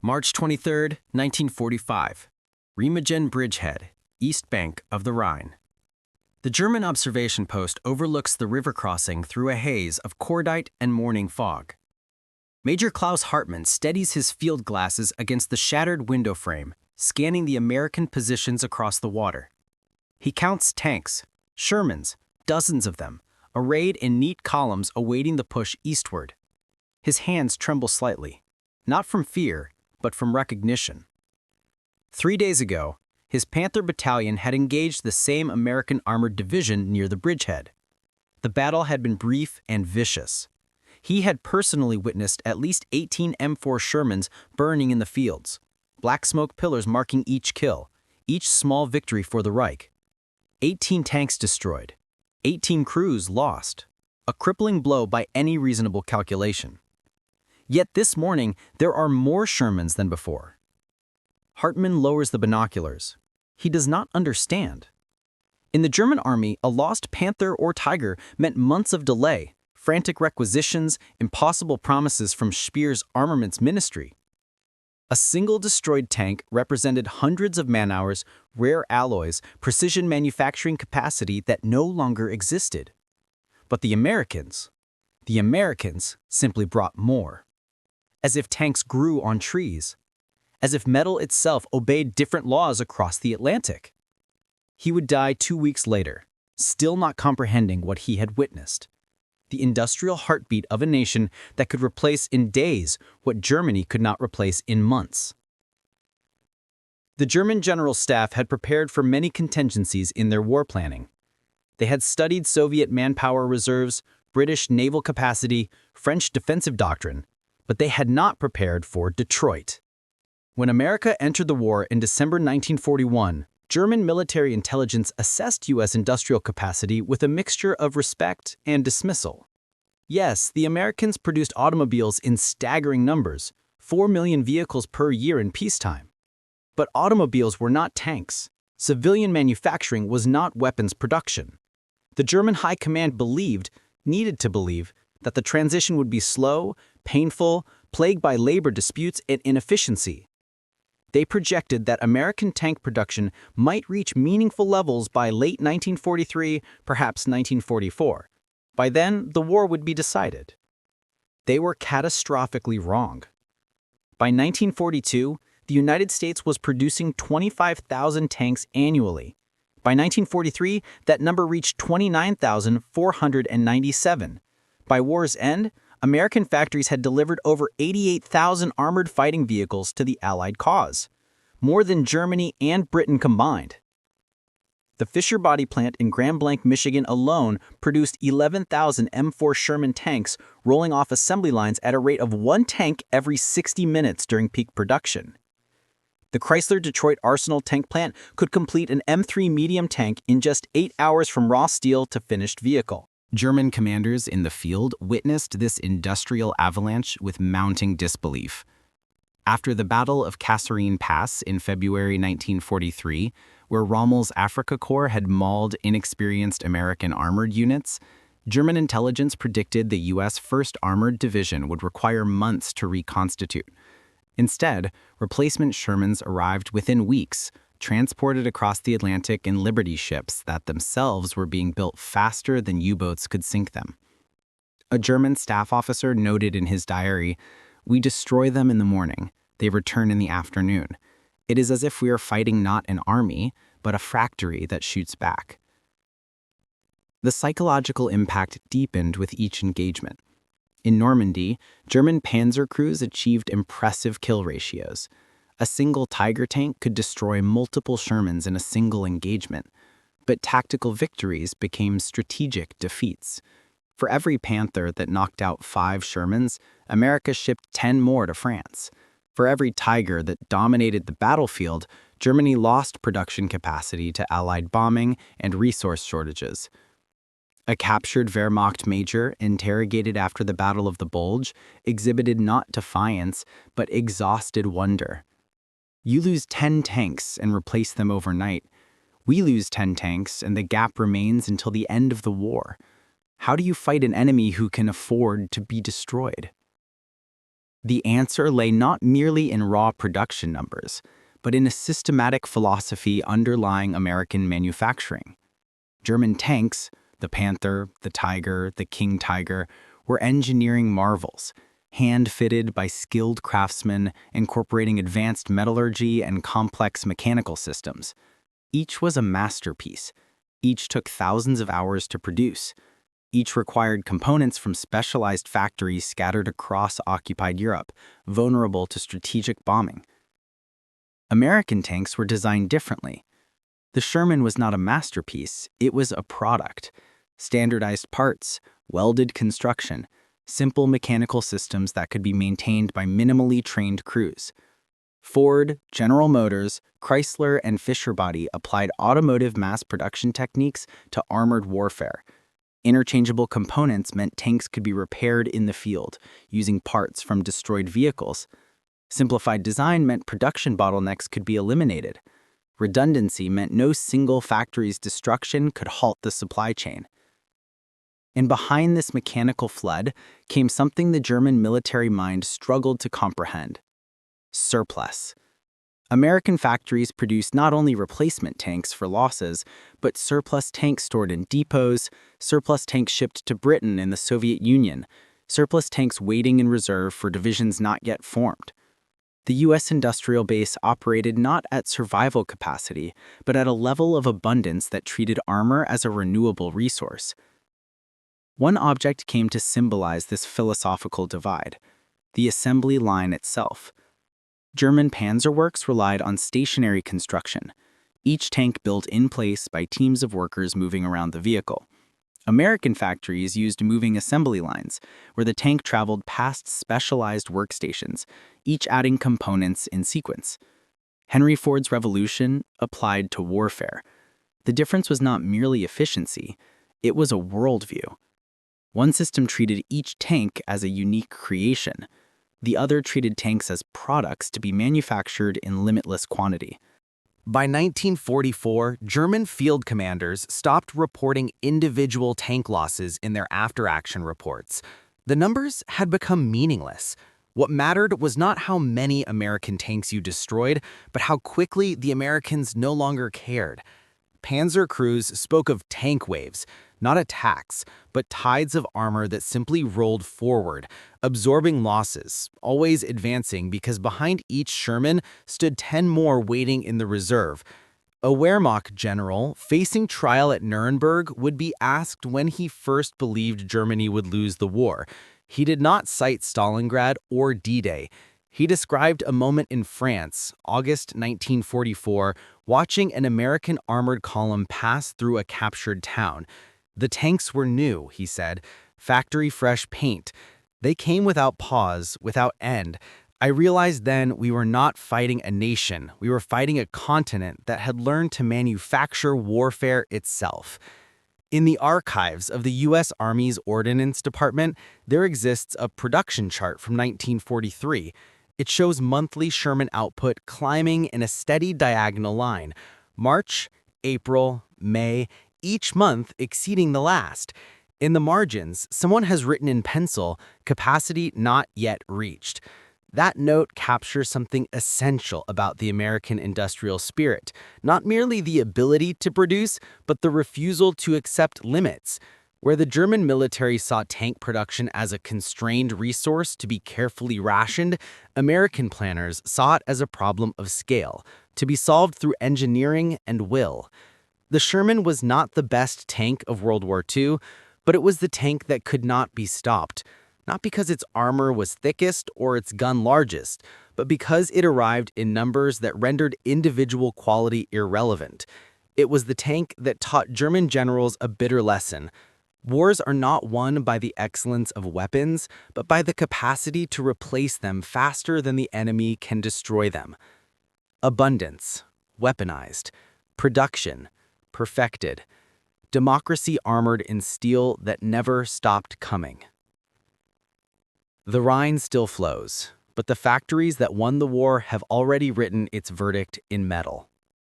March 23, 1945. Remagen Bridgehead, east bank of the Rhine. The German observation post overlooks the river crossing through a haze of cordite and morning fog. Major Klaus Hartmann steadies his field glasses against the shattered window frame, scanning the American positions across the water. He counts tanks, Shermans, dozens of them, arrayed in neat columns awaiting the push eastward. His hands tremble slightly, not from fear, but from recognition. 3 days ago, his Panther Battalion had engaged the same American armored division near the bridgehead. The battle had been brief and vicious. He had personally witnessed at least 18 M4 Shermans burning in the fields, black smoke pillars marking each kill, each small victory for the Reich. 18 tanks destroyed, 18 crews lost, a crippling blow by any reasonable calculation. Yet this morning, there are more Shermans than before. Hartmann lowers the binoculars. He does not understand. In the German army, a lost Panther or Tiger meant months of delay, frantic requisitions, impossible promises from Speer's armaments ministry. A single destroyed tank represented hundreds of man-hours, rare alloys, precision manufacturing capacity that no longer existed. But the Americans simply brought more. As if tanks grew on trees. As if metal itself obeyed different laws across the Atlantic. He would die 2 weeks later, still not comprehending what he had witnessed. The industrial heartbeat of a nation that could replace in days what Germany could not replace in months. The German General Staff had prepared for many contingencies in their war planning. They had studied Soviet manpower reserves, British naval capacity, French defensive doctrine, but they had not prepared for Detroit. When America entered the war in December 1941, German military intelligence assessed U.S. industrial capacity with a mixture of respect and dismissal. Yes, the Americans produced automobiles in staggering numbers, 4 million vehicles per year in peacetime. But automobiles were not tanks. Civilian manufacturing was not weapons production. The German High Command needed to believe, that the transition would be slow, painful, plagued by labor disputes and inefficiency. They projected that American tank production might reach meaningful levels by late 1943, perhaps 1944. By then, the war would be decided. They were catastrophically wrong. By 1942, the United States was producing 25,000 tanks annually. By 1943, that number reached 29,497. By war's end, American factories had delivered over 88,000 armored fighting vehicles to the Allied cause, more than Germany and Britain combined. The Fisher Body plant in Grand Blanc, Michigan alone produced 11,000 M4 Sherman tanks rolling off assembly lines at a rate of 1 tank every 60 minutes during peak production. The Chrysler Detroit Arsenal tank plant could complete an M3 medium tank in just 8 hours from raw steel to finished vehicle. German commanders in the field witnessed this industrial avalanche with mounting disbelief. After the Battle of Kasserine Pass in February 1943, where Rommel's Afrika Korps had mauled inexperienced American armored units, German intelligence predicted the U.S. 1st Armored Division would require months to reconstitute. Instead, replacement Shermans arrived within weeks, transported across the Atlantic in Liberty ships that themselves were being built faster than U-boats could sink them. A German staff officer noted in his diary, "We destroy them in the morning. They return in the afternoon. It is as if we are fighting not an army, but a factory that shoots back." The psychological impact deepened with each engagement. In Normandy, German panzer crews achieved impressive kill ratios. A single Tiger tank could destroy multiple Shermans in a single engagement, but tactical victories became strategic defeats. For every Panther that knocked out 5 Shermans, America shipped 10 more to France. For every Tiger that dominated the battlefield, Germany lost production capacity to Allied bombing and resource shortages. A captured Wehrmacht major, interrogated after the Battle of the Bulge, exhibited not defiance, but exhausted wonder. "You lose 10 tanks and replace them overnight. We lose 10 tanks and the gap remains until the end of the war. How do you fight an enemy who can afford to be destroyed?" The answer lay not merely in raw production numbers, but in a systematic philosophy underlying American manufacturing. German tanks, the Panther, the Tiger, the King Tiger, were engineering marvels, hand-fitted by skilled craftsmen incorporating advanced metallurgy and complex mechanical systems. Each was a masterpiece. Each took thousands of hours to produce. Each required components from specialized factories scattered across occupied Europe, vulnerable to strategic bombing. American tanks were designed differently. The Sherman was not a masterpiece, it was a product. Standardized parts, welded construction, simple mechanical systems that could be maintained by minimally trained crews. Ford, General Motors, Chrysler, and Fisher Body applied automotive mass production techniques to armored warfare. Interchangeable components meant tanks could be repaired in the field, using parts from destroyed vehicles. Simplified design meant production bottlenecks could be eliminated. Redundancy meant no single factory's destruction could halt the supply chain. And behind this mechanical flood came something the German military mind struggled to comprehend: surplus. American factories produced not only replacement tanks for losses, but surplus tanks stored in depots, surplus tanks shipped to Britain and the Soviet Union, surplus tanks waiting in reserve for divisions not yet formed. The U.S. industrial base operated not at survival capacity, but at a level of abundance that treated armor as a renewable resource. One object came to symbolize this philosophical divide: the assembly line itself. German panzerworks relied on stationary construction, each tank built in place by teams of workers moving around the vehicle. American factories used moving assembly lines, where the tank traveled past specialized workstations, each adding components in sequence. Henry Ford's revolution applied to warfare. The difference was not merely efficiency, it was a worldview. One system treated each tank as a unique creation. The other treated tanks as products to be manufactured in limitless quantity. By 1944, German field commanders stopped reporting individual tank losses in their after-action reports. The numbers had become meaningless. What mattered was not how many American tanks you destroyed, but how quickly the Americans no longer cared. Panzer crews spoke of tank waves, not attacks, but tides of armor that simply rolled forward, absorbing losses, always advancing because behind each Sherman stood 10 more waiting in the reserve. A Wehrmacht general facing trial at Nuremberg would be asked when he first believed Germany would lose the war. He did not cite Stalingrad or D-Day. He described a moment in France, August 1944, watching an American armored column pass through a captured town. The tanks were new, he said, factory-fresh paint. They came without pause, without end. I realized then we were not fighting a nation, we were fighting a continent that had learned to manufacture warfare itself. In the archives of the U.S. Army's Ordnance Department, there exists a production chart from 1943. It shows monthly Sherman output climbing in a steady diagonal line. March, April, May, each month exceeding the last. In the margins, someone has written in pencil, "Capacity not yet reached." That note captures something essential about the American industrial spirit, not merely the ability to produce, but the refusal to accept limits. Where the German military saw tank production as a constrained resource to be carefully rationed, American planners saw it as a problem of scale, to be solved through engineering and will. The Sherman was not the best tank of World War II, but it was the tank that could not be stopped, not because its armor was thickest or its gun largest, but because it arrived in numbers that rendered individual quality irrelevant. It was the tank that taught German generals a bitter lesson. Wars are not won by the excellence of weapons, but by the capacity to replace them faster than the enemy can destroy them. Abundance, weaponized, production, perfected, democracy armored in steel that never stopped coming. The Rhine still flows, but the factories that won the war have already written its verdict in metal.